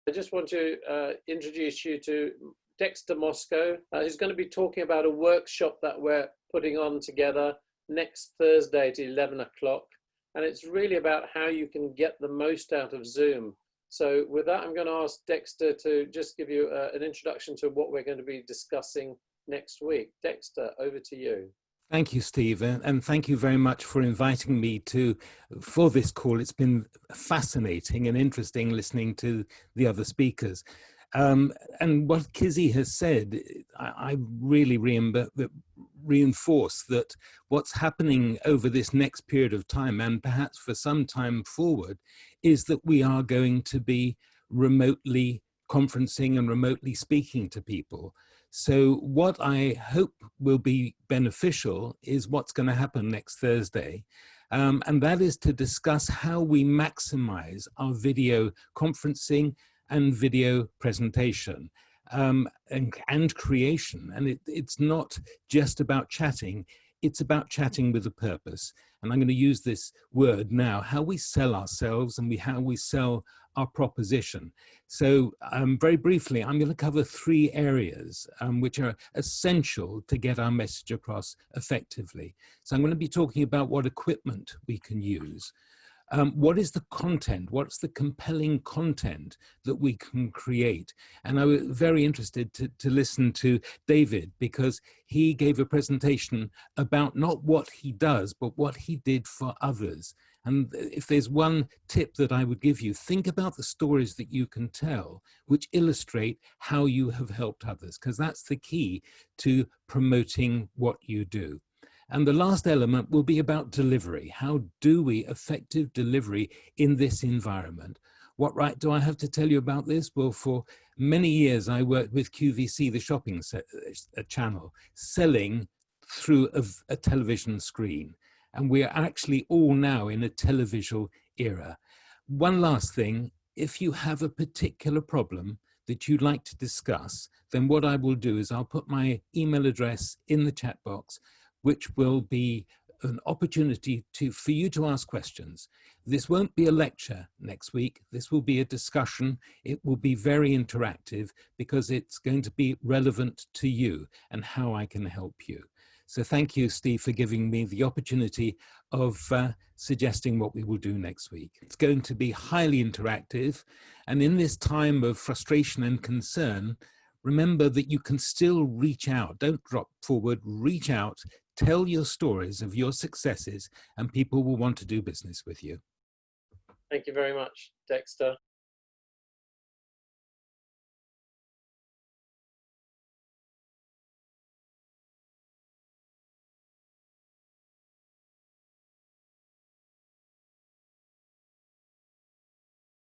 I just want to introduce you to Dexter Moscow, who's going to be talking about a workshop that we're putting on together next Thursday at 11 o'clock. And it's really about how you can get the most out of Zoom. So with that, I'm going to ask Dexter to just give you an introduction to what we're going to be discussing next week. Dexter, over to you. Thank you, Steve, and thank you very much for inviting me for this call. It's been fascinating and interesting listening to the other speakers. And what Kizzy has said, I really reinforce that what's happening over this next period of time, and perhaps for some time forward, is that we are going to be remotely conferencing and remotely speaking to people. So what I hope will be beneficial is what's going to happen next Thursday. And that is to discuss how we maximize our video conferencing and video presentation and creation. And it's not just about chatting, it's about chatting with a purpose. And I'm going to use this word now, how we sell ourselves and how we sell our proposition. So very briefly, I'm going to cover 3 areas which are essential to get our message across effectively. So I'm going to be talking about what equipment we can use. What is the content? What's the compelling content that we can create? And I was very interested to listen to David, because he gave a presentation about not what he does, but what he did for others. And if there's one tip that I would give you, think about the stories that you can tell, which illustrate how you have helped others, because that's the key to promoting what you do. And the last element will be about delivery. How do we effective delivery in this environment? What right do I have to tell you about this? Well, for many years, I worked with QVC The Shopping Channel, selling through a television screen. And we are actually all now in a televisual era. One last thing, if you have a particular problem that you'd like to discuss, then what I will do is I'll put my email address in the chat box, which will be an opportunity for you to ask questions. This won't be a lecture next week. This will be a discussion. It will be very interactive because it's going to be relevant to you and how I can help you. So thank you, Steve, for giving me the opportunity of suggesting what we will do next week. It's going to be highly interactive. And in this time of frustration and concern, remember that you can still reach out. Don't drop forward, reach out, tell your stories of your successes, and people will want to do business with you. Thank you very much, Dexter.